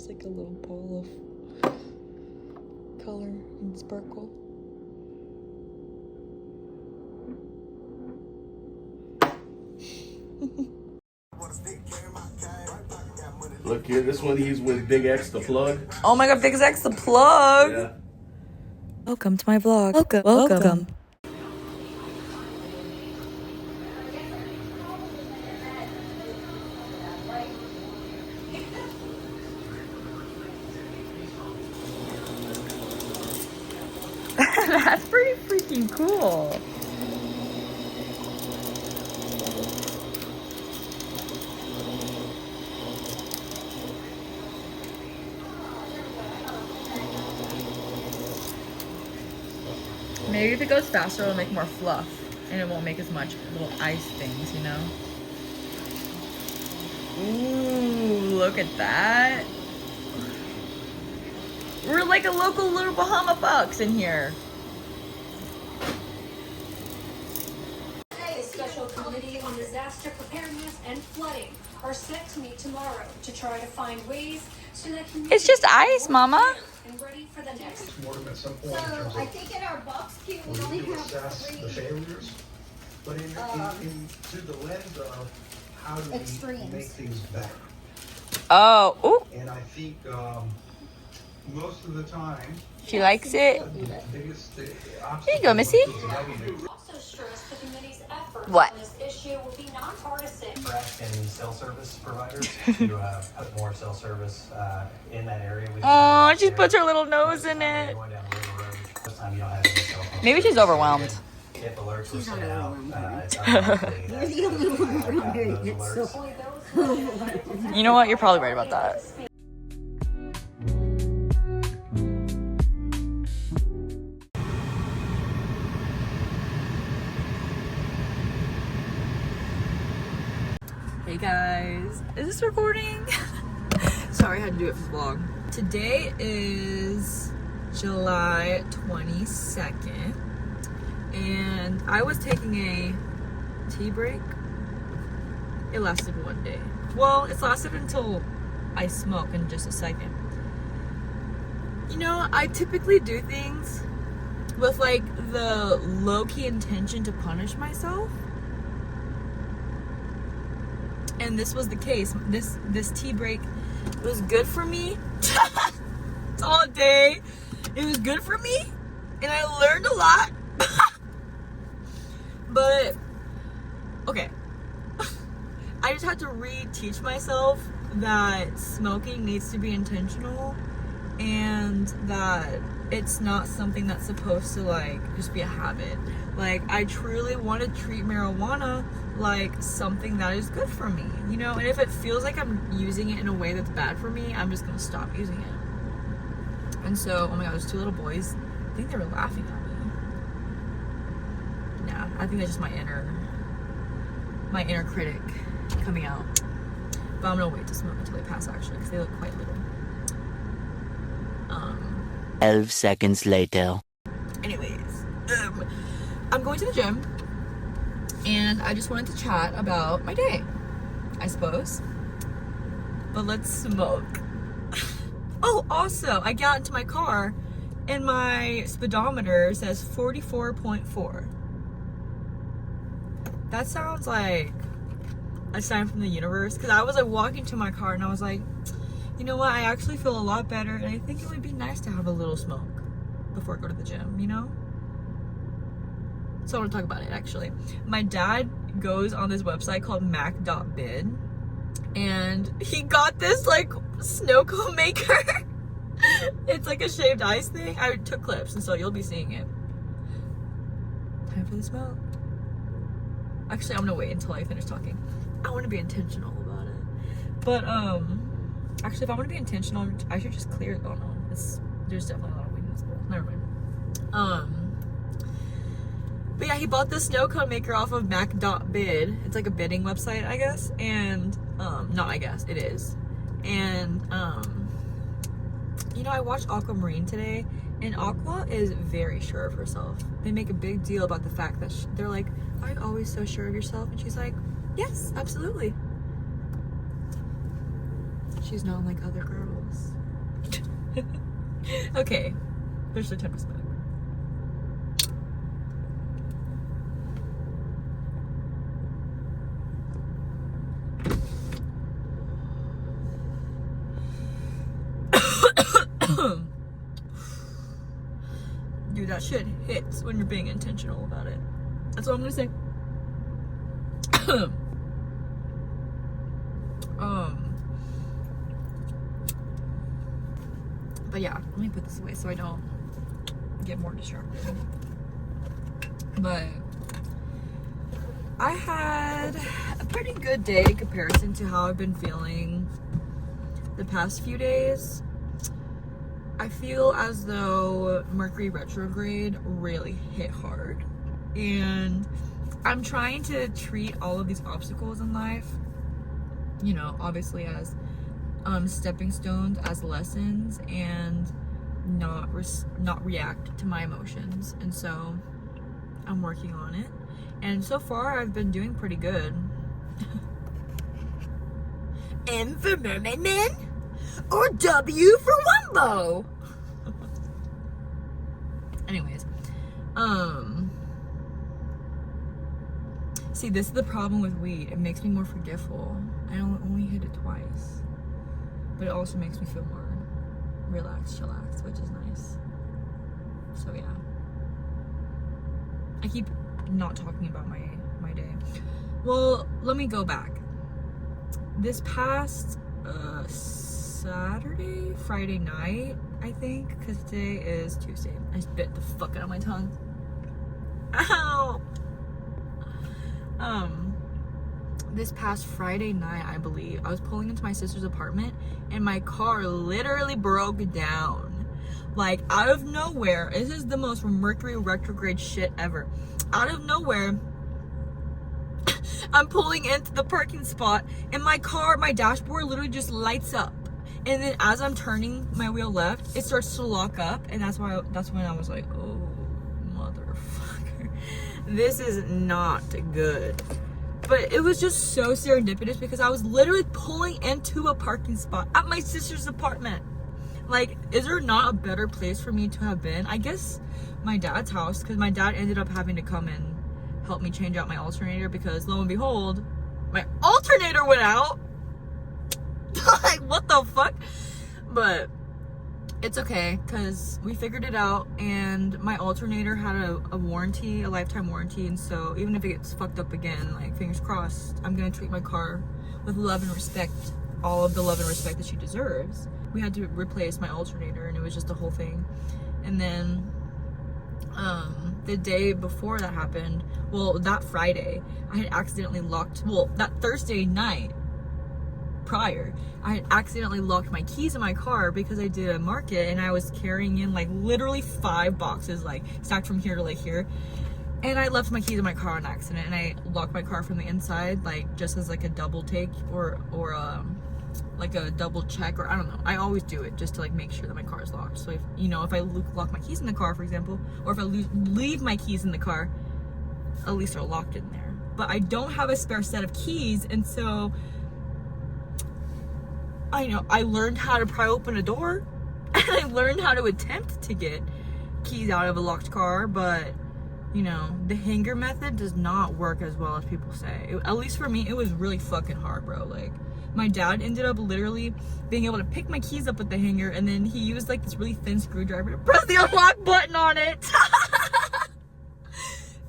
just like a little ball of color and sparkle. Look here, this one he's with Big X the plug. Oh my god, Big X the plug! Yeah. Welcome to my vlog. Welcome. That's pretty freaking cool. Maybe if it goes faster, it'll make more fluff, and it won't make as much little ice things, you know? Ooh, look at that. We're like a local little Bahama Bucks in here. A special committee on disaster preparedness and flooding are set to meet tomorrow to try to find ways so that It's just ice, Mama. and ready for the next. Mortem at some point in So terms I of think in our box queue we we only do have assess the 3 failures, but in through the lens of how do we Extremes. make things better. Oh, ooh, And I think most of the time, she likes it. the biggest Here you go, Missy. Also stressed the committee's efforts What? on this issue will be nonpartisan. We're asking cell service providers to put more cell service in that area. Oh, she puts her little nose in it. Maybe she's overwhelmed. If alerts were sent out, You're the only one around here that gets so. Only those who You know what? You're probably right about that. Hey guys, is this recording? Sorry, I had to do it for the vlog. Today is July 22nd, and I was taking a tea break. It lasted one day. Well, it's lasted until I smoke in just a second. You know, I typically do things with like the low-key intention to punish myself. And this was the case. This tea break was good for me. It's all day. It was good for me, and I learned a lot. But okay, I just had to re-teach myself that smoking needs to be intentional, and that it's not something that's supposed to like just be a habit. Like, I truly want to treat marijuana like something that is good for me, you know? And if it feels like I'm using it in a way that's bad for me, I'm just gonna stop using it. And so, oh my god, there's 2 little boys. I think they were laughing at me. Nah, I think that's just my inner critic coming out. But I'm gonna wait to smoke until they pass, actually, because they look quite little. 12 seconds later. Anyways, I'm going to the gym, and I just wanted to chat about my day, I suppose. But let's smoke. Oh, also, I got into my car, and my speedometer says 44.4. That sounds like a sign from the universe, because I was like walking to my car, and I was like, you know what, I actually feel a lot better, and I think it would be nice to have a little smoke before I go to the gym, you know? So I want to talk about it, actually. My dad goes on this website called mac.bid, and he got this like snow cone maker. It's like a shaved ice thing. I took clips, and so you'll be seeing it. Time for the smoke. Actually, I'm gonna wait until I finish talking. I want to be intentional about it. But actually, if I want to be intentional, I should just clear it. Oh no, there's definitely a lot of weed in this bowl. Never mind. But yeah, he bought this snow cone maker off of mac.bid. It's like a bidding website, I guess. And not I guess, it is. And you know, I watched Aquamarine today, and Aqua is very sure of herself. They make a big deal about the fact that they're like, are you always so sure of yourself? And she's like, yes, absolutely. She's not like other girls. Okay, there's the time to smoke. Dude, that shit hits when you're being intentional about it. That's all I'm gonna say. But yeah, let me put this away so I don't get more distracted. But I had a pretty good day in comparison to how I've been feeling the past few days. I feel as though Mercury retrograde really hit hard, and I'm trying to treat all of these obstacles in life, you know, obviously as stepping stones, as lessons, and not react to my emotions. And so I'm working on it, and so far I've been doing pretty good. M for Mermaid Man, or W for Wumbo. Anyways, see, this is the problem with weed. It makes me more forgetful. I only hit it twice, but it also makes me feel more relaxed, chillaxed, which is nice. So yeah, I keep not talking about my day. Well, let me go back. This past Friday night, I think, because today is Tuesday. I just bit the fuck out of my tongue. Ow! This past Friday night, I believe, I was pulling into my sister's apartment and my car literally broke down. Like, out of nowhere. This is the most Mercury retrograde shit ever. Out of nowhere, I'm pulling into the parking spot and my dashboard literally just lights up. And then as I'm turning my wheel left, it starts to lock up, and that's when I was like, oh, motherfucker. This is not good. But it was just so serendipitous because I was literally pulling into a parking spot at my sister's apartment. Like, is there not a better place for me to have been? I guess my dad's house, because my dad ended up having to come and help me change out my alternator because, lo and behold, my alternator went out. Like, what the fuck? But it's okay because we figured it out, and my alternator had a warranty, a lifetime warranty, and so even if it gets fucked up again, like, fingers crossed, I'm gonna treat my car with love and respect, all of the love and respect that she deserves. We had to replace my alternator, and it was just a whole thing. And then the day before that happened, well, that Friday, I had accidentally that Thursday night prior, I had accidentally locked my keys in my car because I did a market and I was carrying in like literally 5 boxes, like stacked from here to like here, and I left my keys in my car on accident, and I locked my car from the inside, like just as like a double take or like a double check, or I don't know. I always do it just to like make sure that my car is locked. So if I lock my keys in the car, for example, or if I leave my keys in the car, at least they're locked in there. But I don't have a spare set of keys, and so I learned how to pry open a door, and I learned how to attempt to get keys out of a locked car, but the hanger method does not work as well as people say. At least for me, it was really fucking hard, bro. Like, my dad ended up literally being able to pick my keys up with the hanger, and then he used like this really thin screwdriver to press the unlock button on it.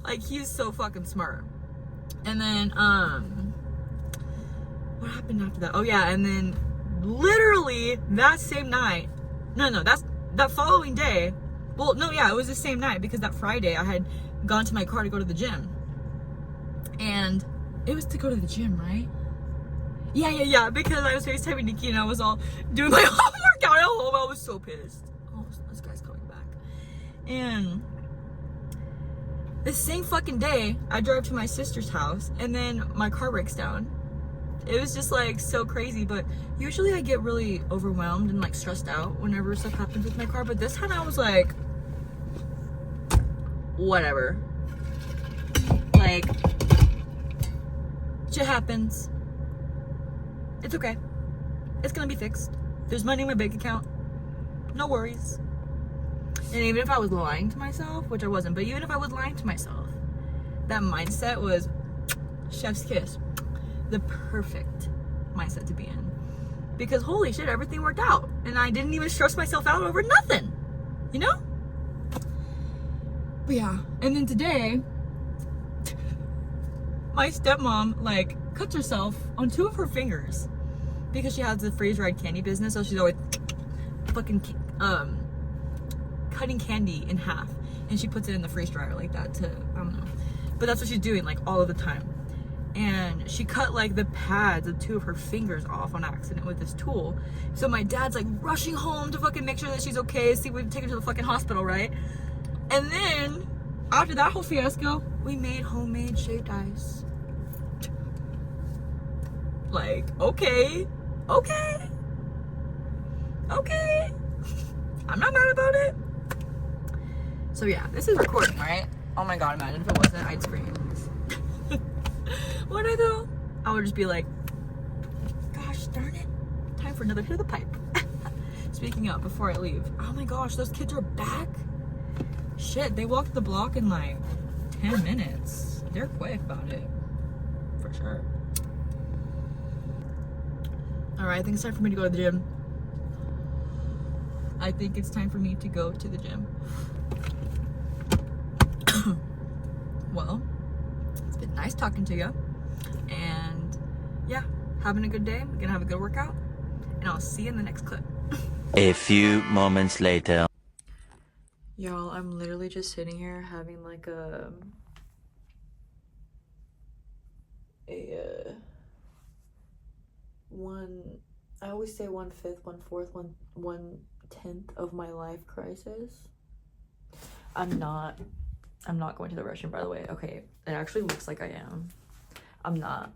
Like, he's so fucking smart. And then what happened after that? Oh yeah, and then literally that same night, that's that following day. Well, no, yeah, it was the same night because that Friday I had gone to my car to go to the gym, and it was to go to the gym, right? Yeah, because I was FaceTiming Nikki and I was all doing my homework out at home. I was so pissed. Oh, this guy's coming back. And this same fucking day, I drove to my sister's house, and then my car breaks down. It was just like so crazy, but usually I get really overwhelmed and like stressed out whenever stuff happens with my car, but this time I was like, whatever. Like, shit happens. It's okay. It's gonna be fixed. There's money in my bank account. No worries. And even if I was lying to myself, which I wasn't, but even if I was lying to myself, that mindset was chef's kiss. The perfect mindset to be in. Because holy shit, everything worked out. And I didn't even stress myself out over nothing. You know? But yeah. And then today, my stepmom, like, cuts herself on 2 of her fingers. Because she has the freeze-dried candy business, so she's always fucking cutting candy in half. And she puts it in the freeze dryer like that to, I don't know. But that's what she's doing, like, all of the time. And she cut, like, the pads of 2 of her fingers off on accident with this tool. So my dad's, like, rushing home to fucking make sure that she's okay, see if we can take her to the fucking hospital, right? And then, after that whole fiasco, we made homemade shaved ice. Like, okay. I'm not mad about it. So yeah, this is recording, right? Oh my god, imagine if it wasn't, I'd scream. Would I though? I would just be like, gosh darn it, time for another hit of the pipe. Speaking of, before I leave, oh my gosh, those kids are back. Shit, they walked the block in like 10 minutes. They're quick about it, for sure. Alright, I think it's time for me to go to the gym. I think it's time for me to go to the gym. Well, it's been nice talking to you. And yeah, having a good day. I'm gonna have a good workout. And I'll see you in the next clip. A few moments later. Y'all, I'm literally just sitting here having like I always say 1/5, 1/4, 1/10 of my life crisis. I'm not going to the restroom, by the way. Okay, it actually looks like I am. I'm not.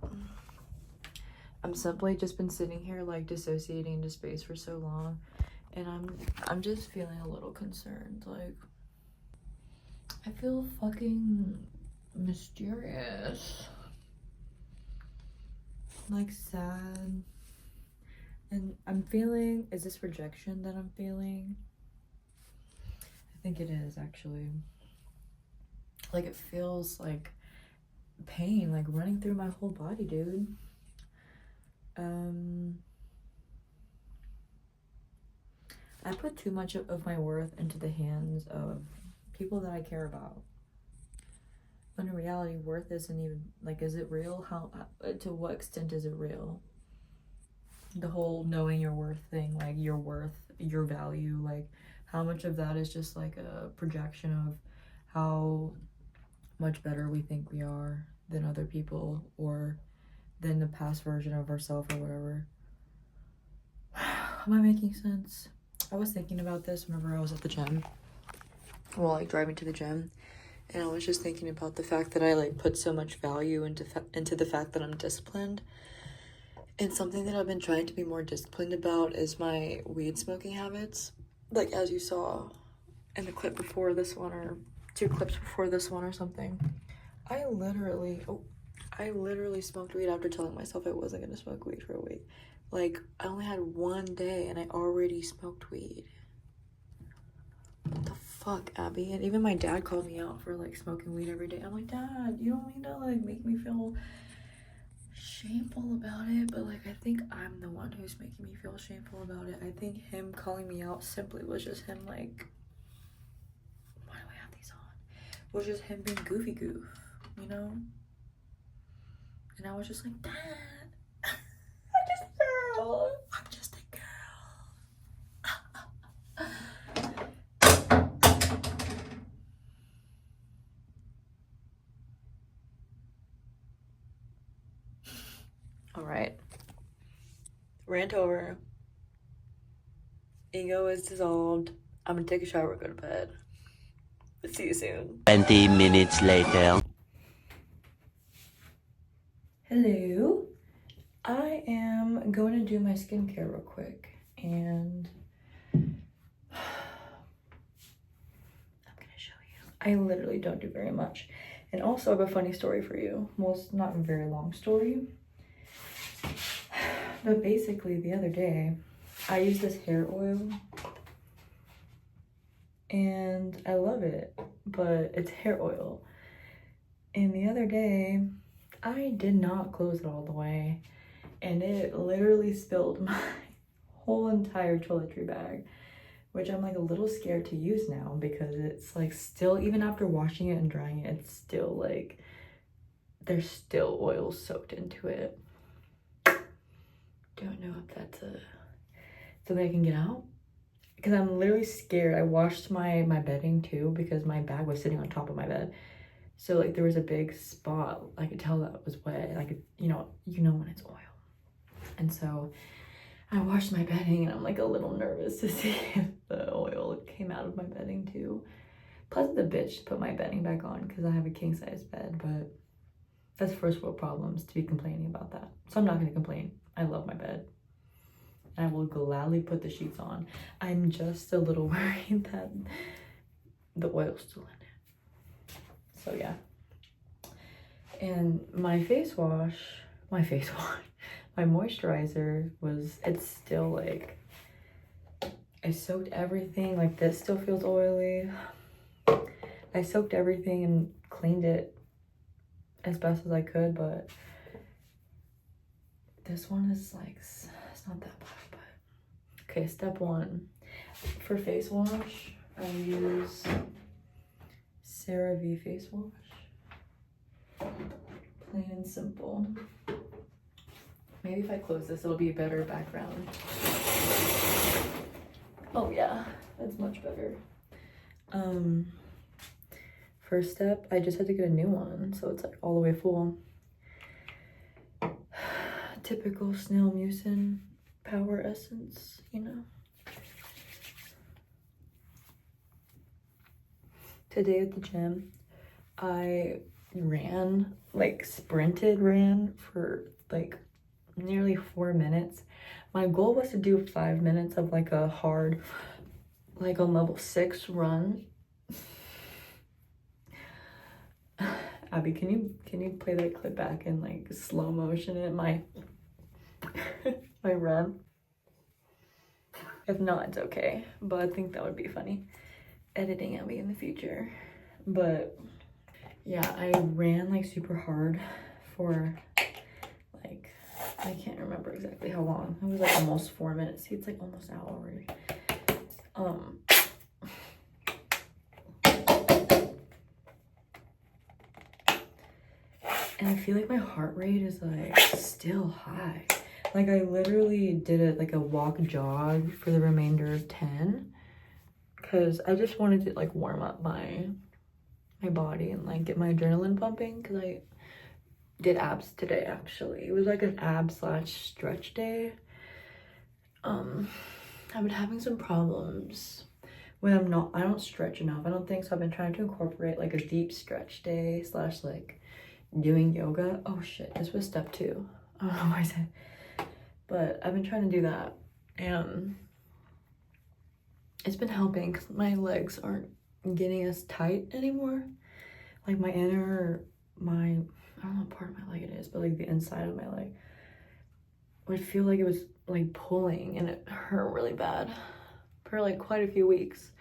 I'm simply just been sitting here like dissociating into space for so long, and I'm just feeling a little concerned. Like, I feel fucking mysterious, like sad, and I'm feeling, is this rejection that I'm feeling? I think it is, actually. Like, it feels like pain, like running through my whole body, dude. I put too much of my worth into the hands of people that I care about. When in reality, worth isn't even, like, is it real? How, to what extent is it real? The whole knowing your worth thing, like your worth, your value, like how much of that is just like a projection of how much better we think we are than other people, or than the past version of ourselves, or whatever. Am I making sense? I was thinking about this whenever I was at the gym. Well, like driving to the gym. And I was just thinking about the fact that I like put so much value into the fact that I'm disciplined. And something that I've been trying to be more disciplined about is my weed smoking habits. Like, as you saw in the clip before this one, or 2 clips before this one or something. I literally smoked weed after telling myself I wasn't gonna smoke weed for a week. Like, I only had 1 day and I already smoked weed. What the fuck, Abby? And even my dad called me out for like smoking weed every day. I'm like, Dad, you don't mean to like make me feel shameful about it, but like I think I'm the one who's making me feel shameful about it. I think him calling me out simply was just him like, why do I have these on? Was just him being goofy goof, you know? And I was just like, Dad, I'm just a girl. I'm just a girl. All right. Rant over. Ego is dissolved. I'm gonna take a shower, go to bed. See you soon. 20 minutes later. Hello. I am going to do my skincare real quick, and I'm gonna show you. I literally don't do very much. And also I have a funny story for you. Well, it's not a very long story. But basically the other day, I used this hair oil and I love it, but it's hair oil. And the other day, I did not close it all the way, and it literally spilled my whole entire toiletry bag, which I'm like a little scared to use now because it's like still, even after washing it and drying it, it's still like, there's still oil soaked into it. Don't know if that's something I can get out, because I'm literally scared. I washed my bedding too because my bag was sitting on top of my bed. So like there was a big spot. I could tell that it was wet. Like, you know when it's oil. And so I washed my bedding and I'm like a little nervous to see if the oil came out of my bedding too. Plus the bitch put my bedding back on because I have a king size bed, but that's first world problems to be complaining about that. So I'm not gonna complain. I love my bed. I will gladly put the sheets on. I'm just a little worried that the oil's still in it. So yeah. And my moisturizer it's still like, I soaked everything. Like this still feels oily. I soaked everything and cleaned it as best as I could, but this one is like, it's not that bad. But okay, step one. For face wash, I use CeraVe face wash. Plain and simple. Maybe if I close this, it'll be a better background. Oh yeah, that's much better. First step, I just had to get a new one, so it's like all the way full. Typical snail mucin power essence, you know. Today at the gym, I ran for like nearly 4 minutes. My goal was to do 5 minutes of like a hard, like a level 6 run. Abby, can you play that clip back in like slow motion at my my run? If not, it's okay, but I think that would be funny editing Abby in the future. But yeah, I ran like super hard for like, I can't remember exactly how long. It was like almost 4 minutes. See, it's like almost out already. And I feel like my heart rate is like still high. Like I literally did it like a walk jog for the remainder of 10 because I just wanted to like warm up my body and like get my adrenaline pumping, because I did abs today actually. It was like an ab/stretch day. I've been having some problems when I don't stretch enough. I don't think so. I've been trying to incorporate like a deep stretch day / like doing yoga. Oh shit, this was step 2. I don't know why I said, but I've been trying to do that, and it's been helping because my legs aren't getting as tight anymore. Like I don't know what part of my leg it is, but like the inside of my leg would feel like it was like pulling, and it hurt really bad for like quite a few weeks.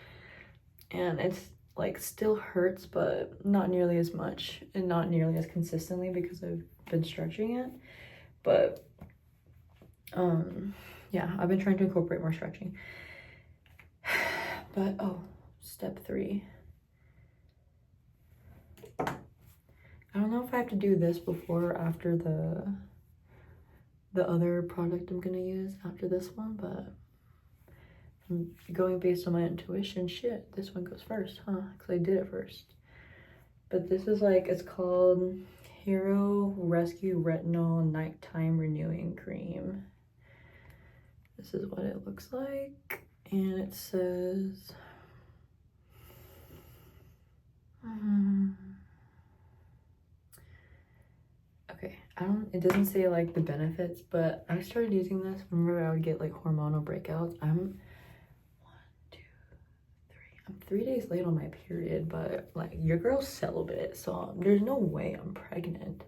And it's like still hurts, but not nearly as much and not nearly as consistently because I've been stretching it. But yeah, I've been trying to incorporate more stretching. But step 3. I don't know if I have to do this before or after the other product I'm gonna use after this one, but I'm going based on my intuition. Shit, this one goes first, huh? Because I did it first. But this is like, it's called Hero Rescue Retinol Nighttime Renewing Cream. This is what it looks like, and it says okay, it doesn't say like the benefits, but I started using this whenever I would get like hormonal breakouts. I'm 3 days late on my period, but like your girl's celibate, so there's no way I'm pregnant.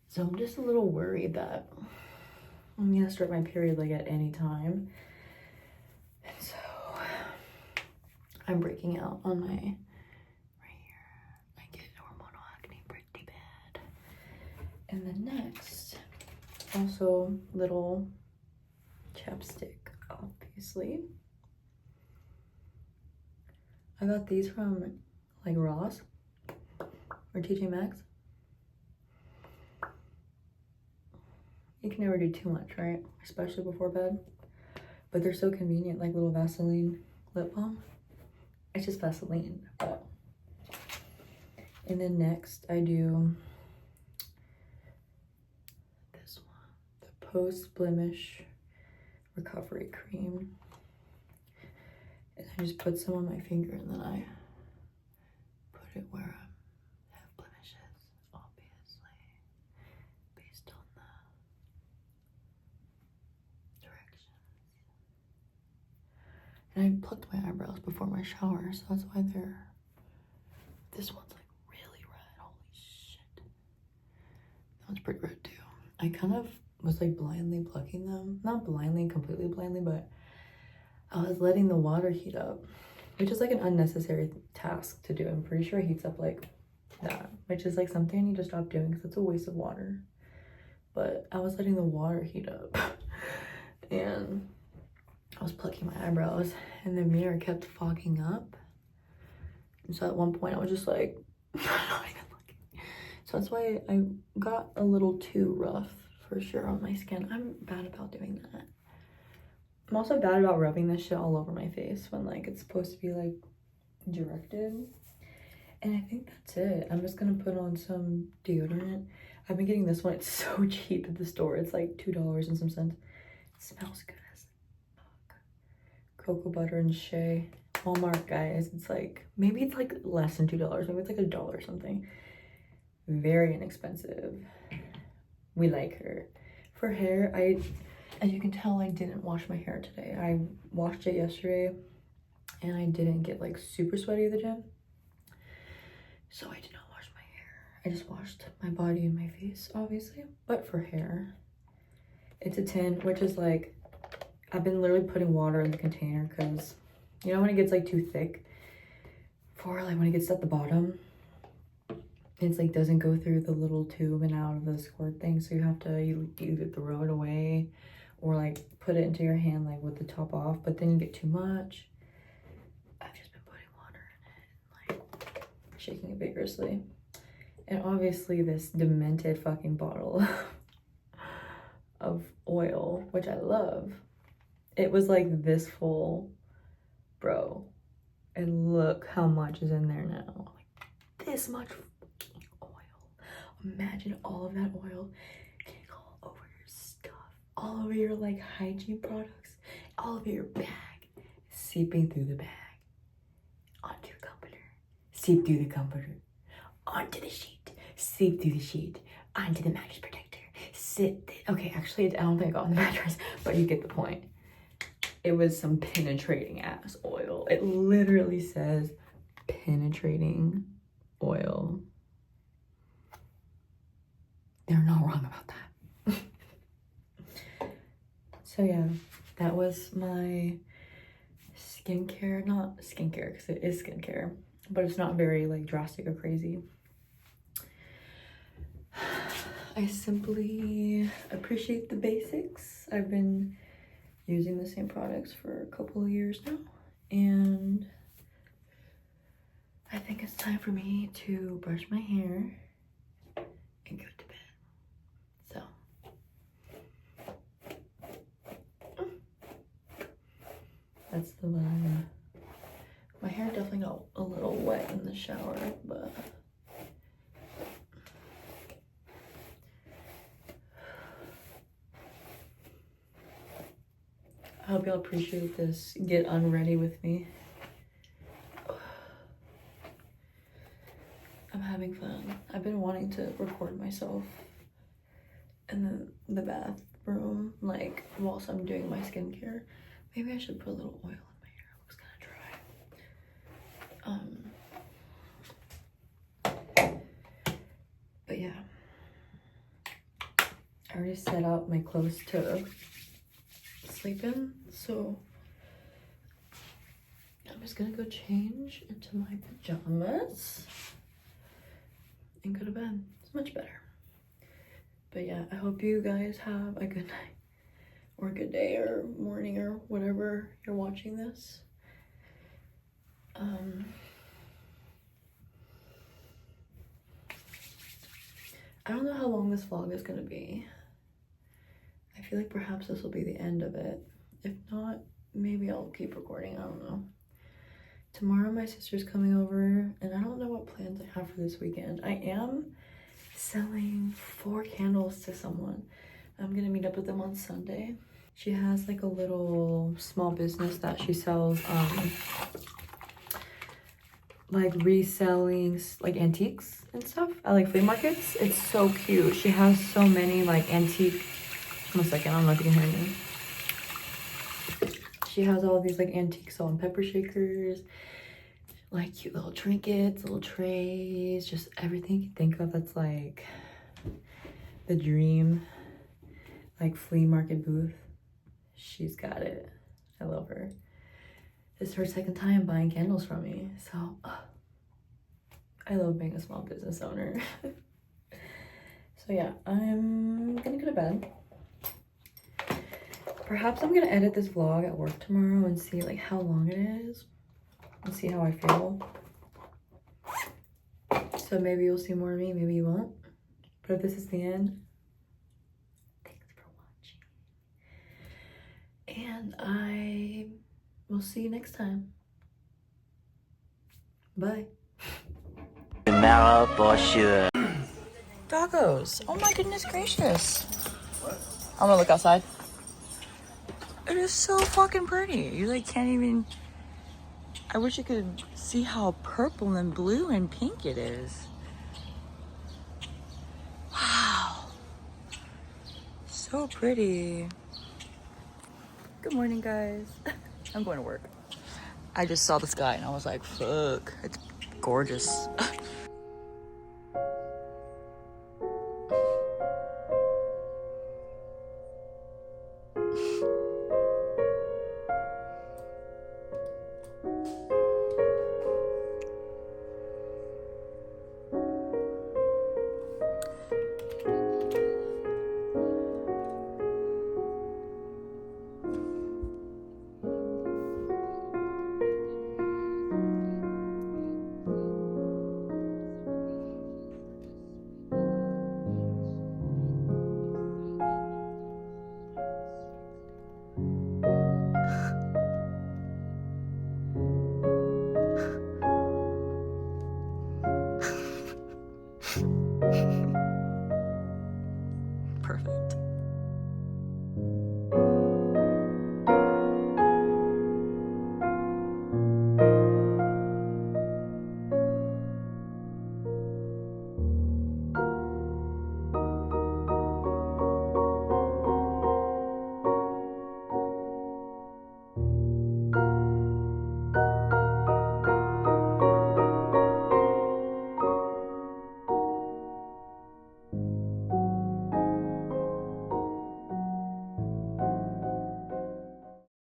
So I'm just a little worried that I'm gonna start my period like at any time. And so I'm breaking out on my, right here. I get hormonal acne pretty bad. And then next, also little chapstick, obviously. I got these from like Ross or TJ Maxx. You can never do too much, right? Especially before bed. But they're so convenient, like little Vaseline lip balm. It's just Vaseline, but. And then next I do this one, the Post Blemish Recovery Cream. And I just put some on my finger and then I put it where I have blemishes, obviously, based on the directions. And I plucked my eyebrows before my shower, so that's why they're, this one's like really red, holy shit. That one's pretty red too. I kind of was like blindly plucking them. Not blindly, completely blindly, but I was letting the water heat up, which is like an unnecessary task to do. I'm pretty sure it heats up like that, which is like something I need to stop doing because it's a waste of water. But I was letting the water heat up and I was plucking my eyebrows and the mirror kept fogging up. And so at one point I was just like, not even looking. So that's why I got a little too rough for sure on my skin. I'm bad about doing that. I'm also bad about rubbing this shit all over my face when like it's supposed to be like directed. And I think that's it. I'm just gonna put on some deodorant. I've been getting this one. It's so cheap at the store. It's like $2 and some cents. It smells good as fuck. Cocoa butter and shea. Walmart, guys. It's like, maybe it's like less than $2. Maybe it's like $1 or something. Very inexpensive. We like her. For hair, as you can tell, I didn't wash my hair today. I washed it yesterday and I didn't get like super sweaty at the gym. So I did not wash my hair. I just washed my body and my face, obviously. But for hair, it's a 10, which is like, I've been literally putting water in the container because, you know, when it gets like too thick, for like when it gets at the bottom, it's like doesn't go through the little tube and out of the squirt thing. So you have to either throw it away or like put it into your hand like with the top off, but then you get too much. I've just been putting water in it and like shaking it vigorously. And obviously this demented fucking bottle of oil, which I love. It was like this full, bro. And look how much is in there now. Like this much fucking oil. Imagine all of that oil getting all over your stuff. All over your like hygiene products, all over your bag, seeping through the bag, onto your comforter, seep through the comforter, onto the sheet, seep through the sheet, onto the mattress protector, okay, actually I don't think I got on the mattress, but you get the point. It was some penetrating ass oil. It literally says penetrating oil. They're not wrong about that. So yeah, that was my skincare. Not skincare because it is skincare, but it's not very like drastic or crazy. I simply appreciate the basics. I've been using the same products for a couple of years now, and I think it's time for me to brush my hair and go to bed. So that's the vibe. My hair definitely got a little wet in the shower, but I hope y'all appreciate this get unready with me. I'm having fun. I've been wanting to record myself in the bathroom, like whilst I'm doing my skincare. Maybe I should put a little oil in my hair. It looks kind of dry. But yeah, I already set out my clothes to sleep in, so I'm just gonna go change into my pajamas and go to bed. It's much better. But yeah, I hope you guys have a good night or a good day or morning or whatever you're watching this. I don't know how long this vlog is gonna be. I feel like perhaps this will be the end of it. If not, maybe I'll keep recording, I don't know. Tomorrow my sister's coming over and I don't know what plans I have for this weekend. I am selling 4 candles to someone. I'm gonna meet up with them on Sunday. She has like a little small business that she sells like reselling like antiques and stuff at like flea markets. It's so cute. She has so many like antique, one second, I don't know if you can hear me. She has all these like antique salt and pepper shakers, like cute little trinkets, little trays, just everything you can think of that's like the dream like flea market booth. She's got it. I love her. This is her second time buying candles from me, so I love being a small business owner. So yeah, I'm gonna go to bed. Perhaps I'm gonna edit this vlog at work tomorrow and see like how long it is and see how I feel. So maybe you'll see more of me, maybe you won't. But if this is the end, thanks for watching. And I will see you next time. Bye. Tomorrow for sure. Doggos. Oh my goodness gracious. I'm gonna look outside. It is so fucking pretty. You like can't even, I wish you could see how purple and blue and pink it is. Wow. So pretty. Good morning, guys. I'm going to work. I just saw the sky and I was like, fuck, it's gorgeous.